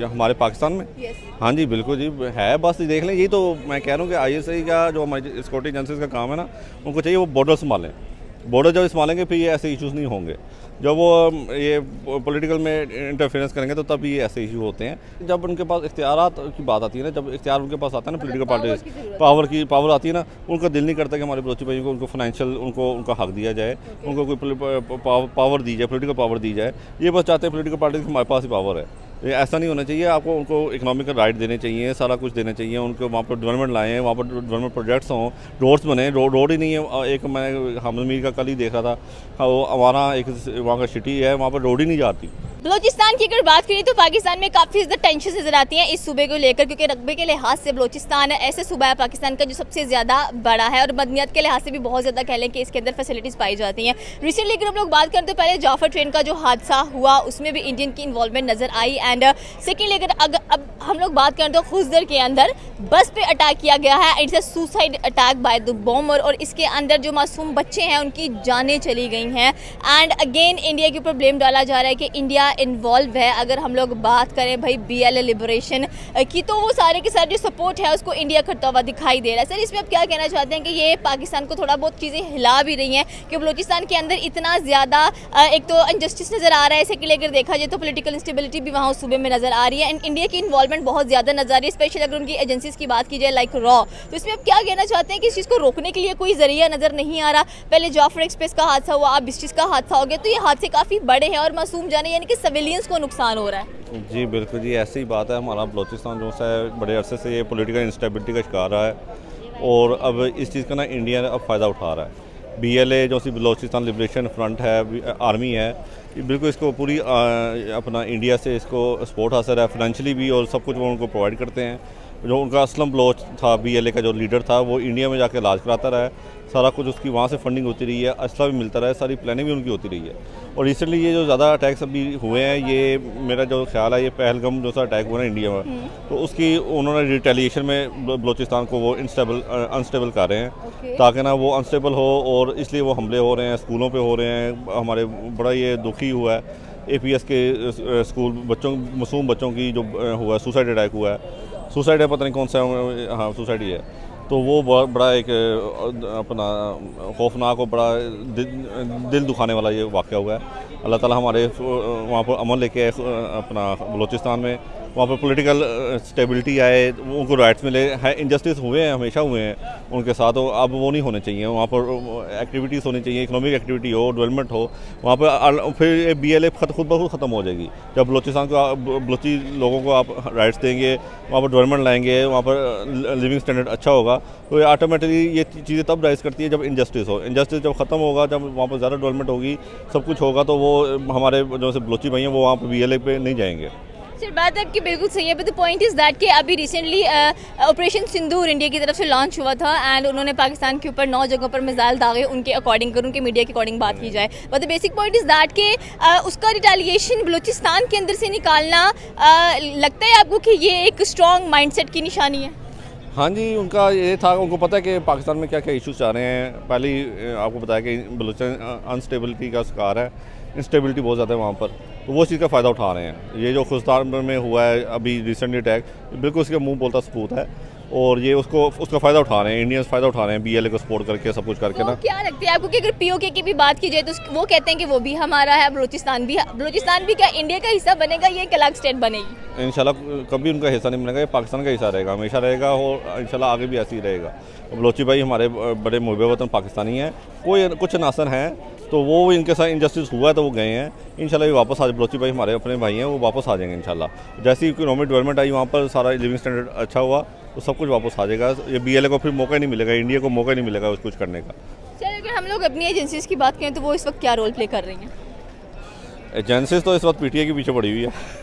हमारे पाकिस्तान में। हाँ जी बिल्कुल जी है, बस देख लें, यही तो मैं कह रहा हूँ कि आईएसआई का जो हमारी सिक्योरिटी एजेंसीज का काम है ना, उनको चाहिए वो बॉर्डर संभालें। बॉर्डर जब संभालेंगे फिर ये ऐसे इश्यूज़ नहीं होंगे। जब वो ये पॉलिटिकल में इंटरफेरेंस करेंगे तो तब ये ऐसे इशू होते हैं। जब उनके पास इख्तियारात की बात आती है ना, जब इख्तियार उनके पास आता है ना, पॉलिटिकल पार्टीज पावर आती है ना, उनका दिल नहीं करता कि हमारे बलोची भाइयों को उनको फाइनेंशियल उनका हक दिया जाए, उनको कोई पावर दी जाए, पॉलिटिकल पावर दी जाए। ये बस चाहते हैं पॉलिटिकल पार्टीज हमारे पास ही पावर है। ये ऐसा नहीं होना चाहिए। आपको उनको इकोनॉमिकल राइट देने चाहिए, सारा कुछ देना चाहिए उनको। वहाँ पर डेवलपमेंट लाएँ, वहाँ पर डेवलपमेंट प्रोजेक्ट्स हों, रोड्स बने। रोड ही नहीं है। एक मैं हामिद मीर का कल ही देख रहा था, वो हमारा एक वहाँ का सिटी है, वहाँ पर रोड ही नहीं जाती। बलोचिस्तान की अगर बात करें तो पाकिस्तान में काफ़ी ज़्यादा टेंशन नजर आती हैं इस सूबे को लेकर, क्योंकि रकबे के लिहाज से बलोचिस्तान ऐसे सूबा है पाकिस्तान का जो सबसे ज़्यादा बड़ा है, और मदनियत के लिहाज से भी बहुत ज़्यादा कह लें कि इसके अंदर फैसिलिटीज़ पाई जाती हैं। रिसेंटली अगर हम लोग बात करें तो पहले जाफर ट्रेन का जो हादसा हुआ उसमें भी इंडियन की इन्वॉल्वमेंट नज़र आई। एंड सेकेंडली अगर अब हम लोग बात करें तो खुजदर के अंदर बस पे अटैक किया गया है। It's a suicide attack by the bomber, और इसके अंदर जो मासूम बच्चे हैं उनकी जानें चली गई हैं। एंड अगेन इंडिया के ऊपर ब्लेम डाला जा रहा है कि इंडिया इन्वॉल्व है। अगर हम लोग बात करें भाई BLA लिबरेशन की, तो वो सारे के सारे जो सपोर्ट है उसको इंडिया करता हुआ दिखाई दे रहा है। सर इसमें आप क्या कहना चाहते हैं कि ये पाकिस्तान को थोड़ा बहुत चीज़ें हिला भी रही हैं कि बलूचिस्तान के अंदर इतना ज़्यादा एक तो अनजस्टिस नज़र आ रहा है, इसके लिए अगर देखा जाए तो पॉलिटिकल इंस्टेबिलिटी भी वहाँ उस सूबे में नज़र आ रही है, एंड इंडिया की इन्वॉल्वमेंट बहुत ज़्यादा नज़र आ रही है, स्पेशली अगर उनकी एजेंसीज की बात की जाए लाइक रॉ। तो इसमें आप क्या कहना चाहते हैं कि इस चीज़ को रोकने के लिए कोई जरिया नज़र नहीं आ रहा? पहले जाफर एक्सप्रेस का हादसा हुआ, अब इस चीज़ का हादसा हो गया, तो ये हादसे काफ़ी बड़े हैं और मासूम जाने यानी कि सिविलियंस को नुकसान हो रहा है। जी बिल्कुल जी, ऐसी ही बात है। हमारा बलूचिस्तान जो है बड़े अरसे से ये पॉलिटिकल इंस्टेबिलिटी का शिकार रहा है, और अब इस चीज़ का ना इंडिया अब फ़ायदा उठा रहा है। BLA जो सी बलूचिस्तान लिबरेशन फ्रंट है, आर्मी है, बिल्कुल इसको पूरी अपना इंडिया से इसको सपोर्ट हासिल है, फाइनेंशियली भी, और सब कुछ वो उनको प्रोवाइड करते हैं। जो उनका असलम बलोच था, BLA का जो लीडर था, वो इंडिया में जाके इलाज कराता रहा है, सारा कुछ उसकी वहाँ से फंडिंग होती रही है, असला भी मिलता रहा है, सारी प्लानिंग भी उनकी होती रही है। और रिसेंटली ये जो ज़्यादा अटैक्स अभी हुए हैं, ये मेरा जो ख्याल है ये पहलगम जो सा अटैक हुआ ना इंडिया में, तो उसकी उन्होंने रिटेलिएशन में बलूचिस्तान को वो अनस्टेबल कर रहे हैं, ताकि ना वो अनस्टेबल हो, और इसलिए वो हमले हो रहे हैं, स्कूलों पर हो रहे हैं। हमारे बड़ा ये दुखी हुआ है APS के स्कूल मासूम बच्चों की जो हुआ है, सुसाइड अटैक हुआ है। सुसाइड है, पता नहीं कौन सा, हाँ सुसाइड ही है। तो वो बहुत बड़ा एक अपना खौफनाक और बड़ा दिल दुखाने वाला ये वाक़या हुआ है। अल्लाह ताला हमारे वहाँ पर अमन लेके आए अपना बलूचिस्तान में, वहाँ पर पॉलिटिकल स्टेबिलिटी आए, उनको राइट्स मिले हैं। इनजस्टिस हुए हैं, हमेशा हुए हैं उनके साथ, अब वो नहीं होने चाहिए। वहाँ पर एक्टिविटीज़ होनी चाहिए, इकोनॉमिक एक्टिविटी हो, डेवलपमेंट हो वहाँ पर, फिर BLA खुद ब खुद ख़त्म हो जाएगी। जब बलूचिस्तान को बलूची लोगों को आप राइट्स देंगे, वहाँ पर डेवलपमेंट लाएंगे, वहाँ पर लिविंग स्टैंडर्ड अच्छा होगा, तो ये ऑटोमेटिकली ये चीज़ें तब राइज करती है जब इनजस्टिस हो। इनजस्टिस जब ख़त्म होगा, जब वहाँ पर ज़्यादा डेवलपमेंट होगी, सब कुछ होगा, तो वो हमारे जो से बलूची भाई हैं वो वहाँ पर BLA पे नहीं जाएंगे। सर बात आपकी बिल्कुल सही है, but the point is that कि अभी रिसेंटली ऑपरेशन सिंदूर इंडिया की तरफ से लॉन्च हुआ था, एंड उन्होंने पाकिस्तान के ऊपर 9 जगहों पर मिसाइल दागे, उनके अकॉर्डिंग करूँ उनके मीडिया के अकॉर्डिंग बात की जाए। But the basic point is that कि उसका रिटेलिएशन बलूचिस्तान के अंदर से निकालना लगता है आपको कि ये एक स्ट्रॉन्ग माइंडसेट की निशानी है? हाँ जी, उनका ये था, उनको पता है कि पाकिस्तान में क्या क्या इश्यूज आ रहे हैं। पहले ही आपको बताया कि बलूचिस्तान अनस्टेबिलिटी का शिकार है, इंस्टेबिलिटी बहुत ज़्यादा है वहाँ पर, तो वो चीज़ का फ़ायदा उठा रहे हैं। ये जो खुजदार में हुआ है अभी रिसेंटली अटैक, बिल्कुल उसके मुंह बोलता सबूत है, और ये उसका फ़ायदा उठा रहे हैं, इंडियंस फ़ायदा उठा रहे हैं BLA को सपोर्ट करके, सब कुछ करके ना। क्या लगता है आपको कि अगर POK की भी बात की जाए तो वो कहते हैं कि वो भी हमारा है, बलूचिस्तान भी क्या इंडिया का हिस्सा बनेगा, ये एक अलग स्टेट बनेगी? इंशाल्लाह कभी उनका हिस्सा नहीं बनेगा, ये पाकिस्तान का हिस्सा रहेगा, हमेशा रहेगा, और इंशाल्लाह आगे भी ऐसे ही रहेगा। बलोची भाई हमारे बड़े मुहब्बत वतन पाकिस्तानी हैं, कोई कुछ नासन हैं तो वो इनके साथ इंजस्टिस हुआ है तो वो गए हैं। इंशाल्लाह ये वापस आज बलोची भाई हमारे अपने भाई हैं, वो वापस आ जाएंगे इंशाल्लाह। जैसी इकोनॉमिक डेवलपमेंट आई वहाँ पर, सारा लिविंग स्टैंडर्ड अच्छा हुआ, तो सब कुछ वापस आ जाएगा। ये BLA को फिर मौका नहीं मिलेगा, इंडिया को मौका नहीं मिलेगा कुछ करने का। चलिए अगर हम लोग अपनी एजेंसीज की बात करें तो वो इस वक्त क्या रोल प्ले कर रही हैं? एजेंसीज तो इस वक्त PTI के पीछे पड़ी हुई है।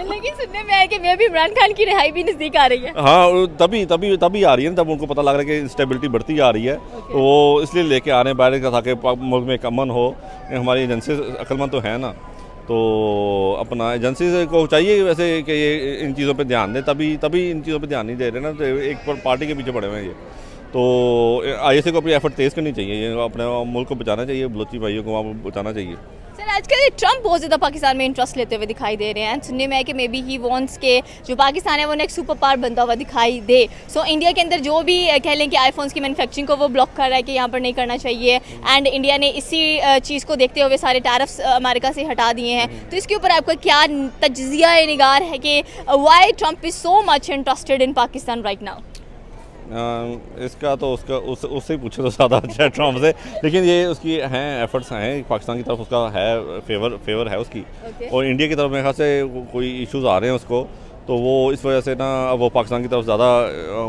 लेकिन सुनने में आया कि मैं भी इमरान खान की रिहाई भी नज़दीक आ रही है। हाँ, तभी आ रही है, तब उनको पता लग रहा है कि इंस्टेबिलिटी बढ़ती आ रही है, तो वो इसलिए लेके आ रहे हैं बाहर का, ताकि मुल्क में एक अमन हो। हमारी एजेंसी अक्लमंद तो है ना, तो अपना एजेंसी को चाहिए वैसे कि ये इन चीज़ों पे ध्यान दें, तभी इन चीज़ों पे ध्यान नहीं दे रहे ना, तो एक पार्टी के पीछे पड़े हुए हैं ये। तो ISA को अपनी एफर्ट तेज़ करनी चाहिए, ये अपने मुल्क को बचाना चाहिए, बलोची भाइयों को वहाँ बचाना चाहिए। सर आजकल ट्रम्प बहुत ज़्यादा पाकिस्तान में इंटरेस्ट लेते हुए दिखाई दे रहे हैं। सुनने में है कि मे बी ही वांट्स के जो पाकिस्तान है वो नेक्स्ट सुपर पावर बनता हुआ दिखाई दे। सो इंडिया के अंदर जो भी कह लें कि आईफोन्स की मैन्युफैक्चरिंग को वो ब्लॉक कर रहा है कि यहाँ पर नहीं करना चाहिए, एंड इंडिया ने इसी चीज़ को देखते हुए सारे टैरिफ्स अमेरिका से हटा दिए हैं। तो इसके ऊपर आपका क्या तज्जिया निगार है कि why Trump is so much interested in Pakistan right now? इसका तो उससे ही पूछे तो ज़्यादा अच्छा है ट्रम्प से, लेकिन ये उसकी हैं एफर्ट्स हैं पाकिस्तान की तरफ, उसका है फेवर है उसकी। और इंडिया की तरफ मेरे ख्याल से कोई इश्यूज आ रहे हैं उसको, तो वो इस वजह से ना वो पाकिस्तान की तरफ ज़्यादा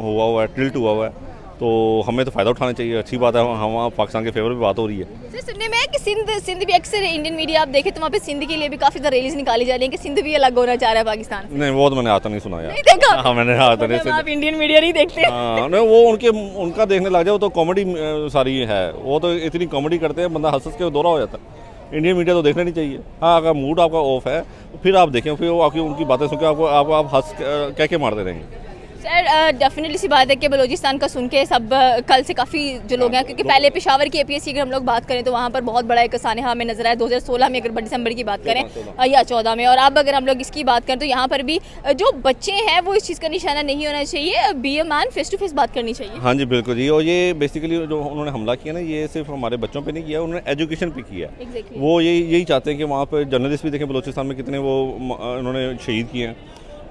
हुआ है, टिल्ट हुआ हुआ है। तो हमें तो फ़ायदा उठाना चाहिए, अच्छी बात है, हम पाकिस्तान के फेवर में बात हो रही है। सर सुनने में है कि सिंध भी अक्सर इंडियन मीडिया आप देखें तो वहाँ पे सिंध के लिए भी काफ़ी ज़्यादा रैलीज निकाली जा रही है कि सिंध भी अलग होना चाह रहा है पाकिस्तान से। नहीं, वो तो मैंने आता नहीं सुना यार। नहीं देखा? हाँ, मैंने आता नहीं मतलब आप इंडियन मीडिया नहीं देखते? हाँ, नहीं, वो उनका देखने लग जाए वो तो कॉमेडी सारी है, वो तो इतनी कॉमेडी करते हैं, बंदा हंस के दौरा हो जाता है। इंडियन मीडिया तो देखना नहीं चाहिए। हाँ, अगर मूड आपका ऑफ है फिर आप देखें, फिर वो आके उनकी बातें सुन के आप हंस कह के मारते रहेंगे। सर डेफिनेटली सी बात है कि बलूचिस्तान का सुन के सब कल से काफ़ी जो लोग हैं, क्योंकि पहले पेशावर की APSC अगर हम लोग बात करें तो वहाँ पर बहुत बड़ा एक सानहा हमें नजर आया 2016 में, अगर दिसंबर की बात करें या 14 में, और अब अगर हम लोग इसकी बात करें तो यहाँ पर भी जो बच्चे हैं वो इस चीज़ का निशाना नहीं होना चाहिए, be a man, face to face बात करनी चाहिए। हाँ जी, बिल्कुल जी। और ये बेसिकली जो उन्होंने हमला किया ना, ये सिर्फ हमारे बच्चों पे नहीं किया, उन्होंने एजुकेशन पे किया। वो यही चाहते हैं कि वहाँ पर जर्नलिस्ट भी देखें बलूचिस्तान में कितने वो उन्होंने शहीद किए हैं,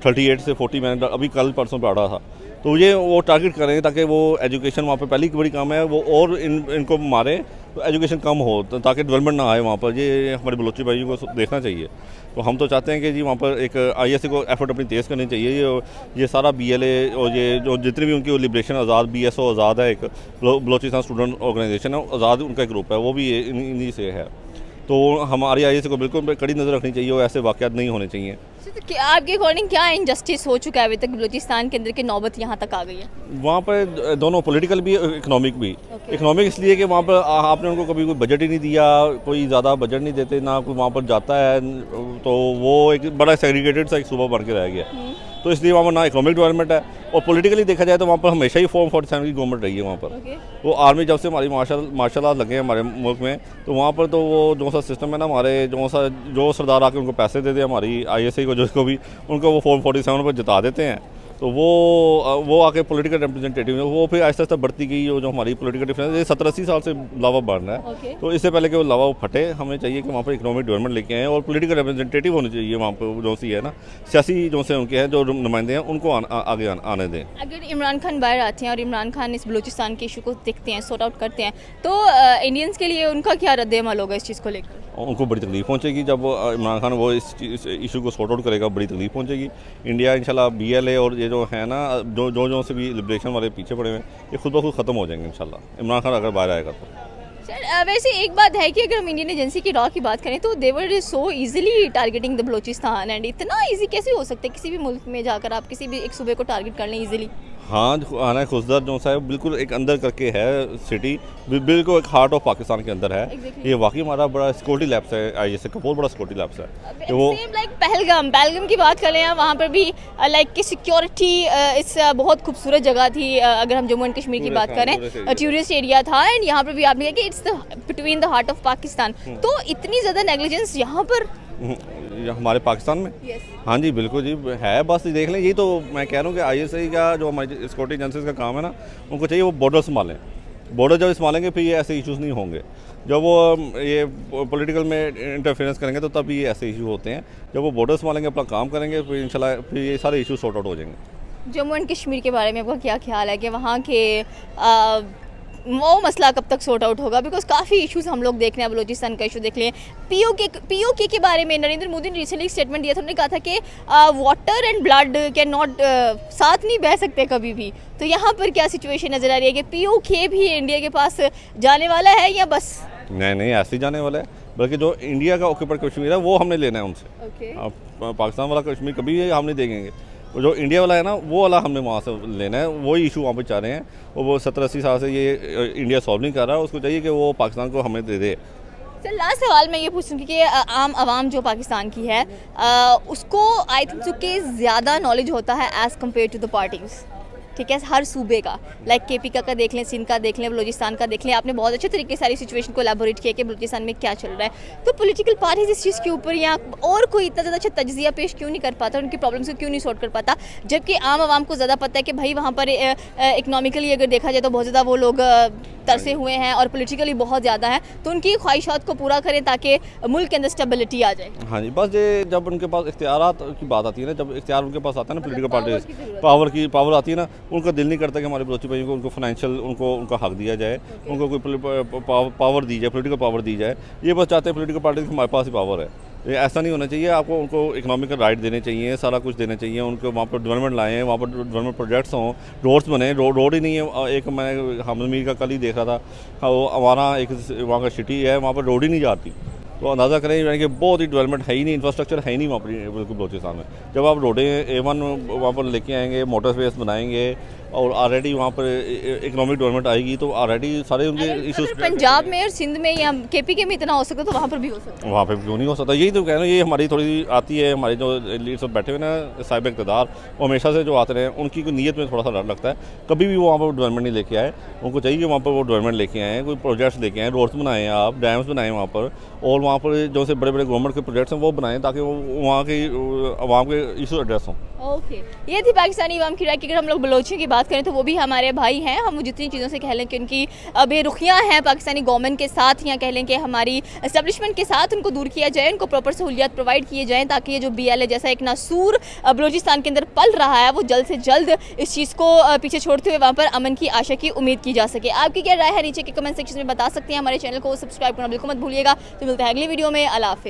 38 से 40 मैंने अभी कल परसों पढ़ा था। तो ये वो टारगेट करेंगे ताकि वो एजुकेशन वहाँ पे पहली बड़ी काम है, वो और इनको मारे तो एजुकेशन कम हो, ताकि डेवलपमेंट ना आए वहाँ पर। ये हमारे बलोची भाइयों को देखना चाहिए। तो हम तो चाहते हैं कि जी वहाँ पर एक ISA को एफर्ट अपनी तेज़ करनी चाहिए। ये सारा BLA और ये जो जितनी भी उनकी लिबरेशन आज़ाद BSO आज़ाद है, एक बलोचिस्तान स्टूडेंट ऑर्गेनाइजेशन है, आज़ाद उनका एक ग्रुप है, वो भी इन्हीं से है। तो हमारी ISA को बिल्कुल कड़ी नज़र रखनी चाहिए और ऐसे वाक़यात नहीं होने चाहिए। तो आपके अकॉर्डिंग क्या इनजस्टिस हो चुका है अभी तक बलूचिस्तान के अंदर की नौबत यहाँ तक आ गई है? वहाँ पर दोनों पॉलिटिकल भी, इकोनॉमिक भी। इकोनॉमिक इसलिए कि वहाँ पर आपने उनको कभी कोई बजट ही नहीं दिया, कोई ज़्यादा बजट नहीं देते, ना कोई वहाँ पर जाता है, तो वो एक बड़ा सेग्रीगेटेड सा एक सूबा बन के रह गया। तो इसलिए वहाँ पर ना इकोनॉमिक डेवलपमेंट है, और पॉलिटिकली देखा जाए तो वहाँ पर हमेशा ही फॉर्म 47 की गवर्नमेंट रही है वहाँ पर। वो आर्मी जब से हमारी मार्शल आर्ट लगे हैं हमारे मुल्क में, तो वहाँ पर तो वो जो सा सिस्टम है ना, हमारे जो सरदार आके उनको पैसे देते हैं, हमारी ISA को जिसको भी, उनको वो फॉर्म 47 पर जिता देते हैं। तो वो आके पॉलिटिकल रिप्रेजेंटेटिव है, वो फिर आहिस्ता आहिस्ता बढ़ती गई। जो हमारी पॉलिटिकल डिफरेंस, ये 70-80 साल से लावा बढ़ रहा है। तो इससे पहले कि वो लावा फटे, हमें चाहिए कि वहाँ पर इकोनॉमिक डेवलपमेंट लेके आएँ, और पॉलिटिकल रिप्रेजेंटेटिव होने चाहिए वहाँ पर, जो सी है ना, सियासी जो से उनके हैं, जो नुमाइंदे हैं, उनको आगे आने दें। अगर इमरान खान बाहर आते हैं और इमरान खान इस बलूचिस्तान के इशू को देखते हैं, सॉर्ट आउट करते हैं, तो इंडियंस के लिए उनका क्या रद्द-ए-अमल होगा इस चीज़ को लेकर? उनको बड़ी तकलीफ पहुंचेगी। जब इमरान खान वो इस इशू को सॉर्ट आउट करेगा, बड़ी तकलीफ पहुंचेगी। इंडिया इंशाल्लाह BLA और ये जो है ना, जो से भी लिबरेशन वाले पीछे पड़े हुए हैं, ये खुद ब खुद ख़त्म हो जाएंगे इंशाल्लाह, इमरान खान अगर बाहर आएगा तो। सर वैसे एक बात है कि अगर हम इंडियन एजेंसी की रॉ की बात करें तो they were so easily targeting the Balochistan, and इतना इजी कैसे हो सकता है किसी भी मुल्क में जाकर आप किसी भी एक सूबे को टारगेट कर लें इजीली? हाँ, आना खुजदर जो सा है बिल्कुल एक अंदर करके है सिटी, बिल्कुल एक हार्ट ऑफ पाकिस्तान के अंदर है। ये वाकई हमारा बड़ा सिक्योरिटी लैब्स है, ISA का बहुत बड़ा सिक्योरिटी लैब्स है। तो वो लाइक पहलगाम की बात करें, वहाँ पर भी लाइक कि सिक्योरिटी इस बहुत खूबसूरत जगह थी। अगर हम जम्मू एंड कश्मीर की बात करें, टूरिस्ट एरिया था, एंड यहाँ पर भी आपने कहा कि it's between the heart of Pakistan. तो इतनी ज़्यादा नेग्लिजेंस यहाँ पर हमारे पाकिस्तान में? हाँ जी, बिल्कुल जी है। बस देख लें, यही तो मैं कह रहा हूँ कि ISA का जो हमारी सिक्योरिटी एजेंसीज का काम है ना, उनको चाहिए वो बॉर्डर संभालें। बॉर्डर जब संभालेंगे फिर ये ऐसे इश्यूज़ नहीं होंगे। जब वो ये पॉलिटिकल में इंटरफेरेंस करेंगे तो तब ये ऐसे इशू होते हैं। जब वो बॉर्डर संभालेंगे, अपना काम करेंगे, फिर इंशाल्लाह फिर ये सारे इशू सॉर्ट आउट हो जाएंगे। जम्मू एंड कश्मीर के बारे में आपका क्या ख्याल है कि वहाँ के वो मसला कब तक सॉर्ट आउट होगा? बिकॉज काफ़ी इश्यूज हम लोग देख रहे हैं, बलूचिस्तान का इशू देख लें। POK के बारे में नरेंद्र मोदी ने रिसेंटली स्टेटमेंट दिया था, उन्होंने कहा था कि water and blood can not साथ नहीं बह सकते कभी भी। तो यहाँ पर क्या सिचुएशन नज़र आ रही है कि POK भी इंडिया के पास जाने वाला है या बस? नहीं, ऐसे ही जाने वाला है, बल्कि जो इंडिया का ऑक्यूपाइड कश्मीर है वो हमने लेना है उनसे। पाकिस्तान वाला कश्मीर कभी हम नहीं देंगे। जो इंडिया वाला है ना, वो वाला हमने वहाँ से लेना है। वही इशू वहाँ पे चाह रहे हैं, और वो 70-80 साल से ये इंडिया सॉल्व नहीं कर रहा। उसको चाहिए कि वो पाकिस्तान को हमें दे दे। सर लास्ट सवाल मैं ये पूछूंगी कि आम आवाम जो पाकिस्तान की है उसको आई थिंक कि ज़्यादा नॉलेज होता है as compare to the parties, ठीक है, हर सूबे का, लाइक केपी का देख लें, सिंध का देख लें, बलूचिस्तान का देख लें, आपने बहुत अच्छे तरीके से सारी सिचुएशन को एलाबोरेट किया कि बलूचिस्तान में क्या चल रहा है। तो पॉलिटिकल पार्टीज इस चीज़ के ऊपर या और कोई इतना ज़्यादा अच्छा तज्जिया पेश क्यों नहीं कर पाता, उनकी प्रॉब्लम्स को क्यों नहीं सॉर्ट कर पाता, जबकि आम आवाम को ज़्यादा पता है कि भाई वहाँ पर इकनॉमिकली अगर देखा जाए तो बहुत ज़्यादा वो लोग तरसे हुए हैं और पॉलिटिकली बहुत ज़्यादा है, तो उनकी ख्वाहिशात को पूरा करें ताकि मुल्क के अंदर स्टेबिलिटी आ जाए। हाँ जी, बस ये जब उनके पास इख्तियारात की बात आती है ना, जब इख्तियार उनके पास आता है ना पॉलिटिकल पार्टीज, पावर आती है ना, उनका दिल नहीं करता कि हमारे बलोची भाइयों को उनको फाइनेंशियल उनका हक दिया जाए, उनको कोई पावर दी जाए, पॉलिटिकल पावर दी जाए। ये बस चाहते हैं पॉलिटिकल पार्टीज हमारे पास ही पावर है। ये ऐसा नहीं होना चाहिए। आपको उनको इकोनॉमिकल राइट देने चाहिए, सारा कुछ देने चाहिए उनको। वहाँ पर डेवलपमेंट लाएँ, वहाँ पर डेवलपमेंट प्रोजेक्ट्स हों, रोड्स बने। रोड ही नहीं है। एक मैं हमदमीर का कल ही देख रहा था, हाँ, वो हमारा एक वहाँ का सिटी है, वहाँ पर रोड ही नहीं जाती। तो अंदाज़ा करें यानी कि बहुत ही डेवलपमेंट है ही नहीं, इंफ्रास्ट्रक्चर है ही नहीं वहाँ पर बिल्कुल बलूचिस्तान में। जब आप रोडें A1 वहाँ पर लेके आएंगे, मोटर स्पेस बनाएंगे और ऑलरेडी वहाँ पर इकोनॉमिक डेवलपमेंट आएगी, तो ऑलरेडी सारे उनके इशूज़ पंजाब में और सिंध में या केपी के में इतना हो सकता तो वहाँ पर भी हो सकता है। वहाँ पे क्यों नहीं हो सकता? यही तो कह रहे हैं, ये हमारी थोड़ी आती है, हमारे जो लीडर्स बैठे हुए ना साहिब इक़्तिदार, वो हमेशा से जो आते रहे, उनकी कोई नीयत में थोड़ा सा डर लगता है। कभी भी वो वहाँ पर डेवलपमेंट नहीं लेके आए। उनको चाहिए कि वहाँ पर वो डेवलपमेंट लेके आएँ, कोई प्रोजेक्ट्स लेके आएँ, रोड्स बनाएँ, आप डैम्स बनाएँ वहाँ पर, और वहाँ पर जो से बड़े बड़े गवर्नमेंट के प्रोजेक्ट्स हैं वो बनाएँ, ताकि वो वहाँ के आवाम के इशू एड्रेस हों। ओके, ये थी पाकिस्तानी अवाम की राय कि अगर हम लोग बलोचियों की बात करें तो वो भी हमारे भाई हैं। हम जितनी चीज़ों से कह लें कि उनकी बेरुखियाँ हैं पाकिस्तानी गवर्नमेंट के साथ, या कह लें कि हमारी एस्टेब्लिशमेंट के साथ, उनको दूर किया जाए, उनको प्रॉपर सहूलियात प्रोवाइड किए जाएँ, ताकि ये जो BLA जैसा एक नासूर बलूचिस्तान के अंदर पल रहा है, वो जल्द से जल्द इस चीज़ को पीछे छोड़ते हुए वहाँ पर अमन की आशा की उम्मीद की जा सके। आपकी क्या राय है नीचे के कमेंट सेक्शन में बता सकते हैं। हमारे चैनल को सब्सक्राइब करना बिल्कुल मत भूलिएगा। तो मिलते हैं अगली वीडियो में। अल्लाह हाफ़िज़।